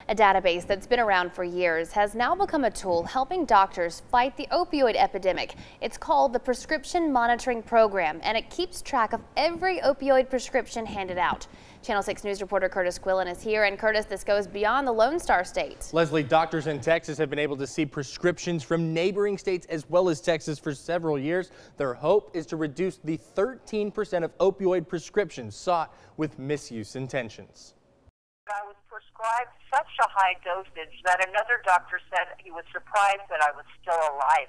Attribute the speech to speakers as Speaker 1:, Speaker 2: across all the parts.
Speaker 1: A database that's been around for years has now become a tool helping doctors fight the opioid epidemic. It's called the Prescription Monitoring Program, and it keeps track of every opioid prescription handed out. Channel 6 News reporter Kurtis Quillin is here. And Kurtis, this goes beyond the Lone Star State.
Speaker 2: Leslie, doctors in Texas have been able to see prescriptions from neighboring states as well as Texas for several years. Their hope is to reduce the 13% of opioid prescriptions sought with misuse intentions.
Speaker 3: I was prescribed such a high dosage that another doctor said he was surprised that I was still alive.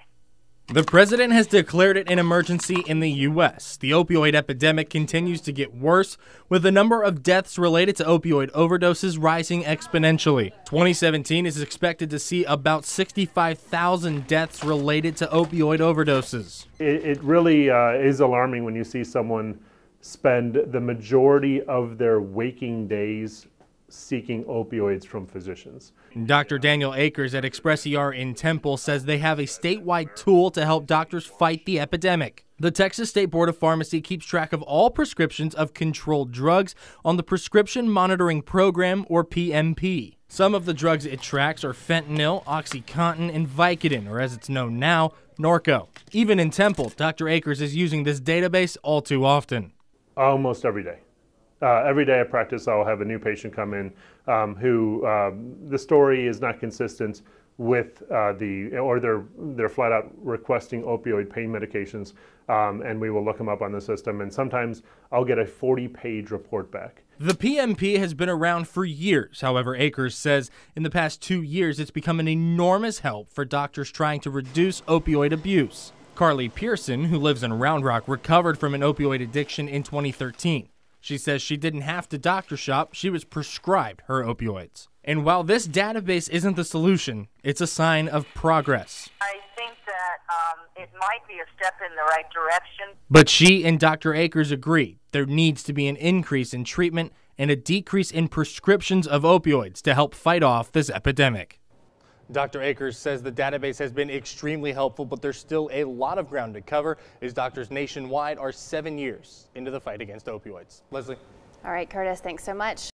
Speaker 2: The president has declared it an emergency in the U.S. The opioid epidemic continues to get worse, with the number of deaths related to opioid overdoses rising exponentially. 2017 is expected to see about 65,000 deaths related to opioid overdoses.
Speaker 4: It really is alarming when you see someone spend the majority of their waking days seeking opioids from physicians.
Speaker 2: Dr. Daniel Akers at Express ER in Temple says they have a statewide tool to help doctors fight the epidemic. The Texas State Board of Pharmacy keeps track of all prescriptions of controlled drugs on the Prescription Monitoring Program, or PMP. Some of the drugs it tracks are fentanyl, OxyContin, and Vicodin, or as it's known now, Norco. Even in Temple, Dr. Akers is using this database all too often.
Speaker 4: Almost every day. Every day I practice, I'll have a new patient come in who the story is not consistent with they're flat out requesting opioid pain medications, and we will look them up on the system, and sometimes I'll get a 40-page report back.
Speaker 2: The PMP has been around for years. However, Akers says in the past 2 years it's become an enormous help for doctors trying to reduce opioid abuse. Carly Pearson, who lives in Round Rock, recovered from an opioid addiction in 2013. She says she didn't have to doctor shop, she was prescribed her opioids. And while this database isn't the solution, it's a sign of progress.
Speaker 3: I think that it might be a step in the right direction.
Speaker 2: But she and Dr. Akers agree there needs to be an increase in treatment and a decrease in prescriptions of opioids to help fight off this epidemic. Dr. Akers says the database has been extremely helpful, but there's still a lot of ground to cover as doctors nationwide are 7 years into the fight against opioids. Leslie.
Speaker 1: All right, Kurtis, thanks so much.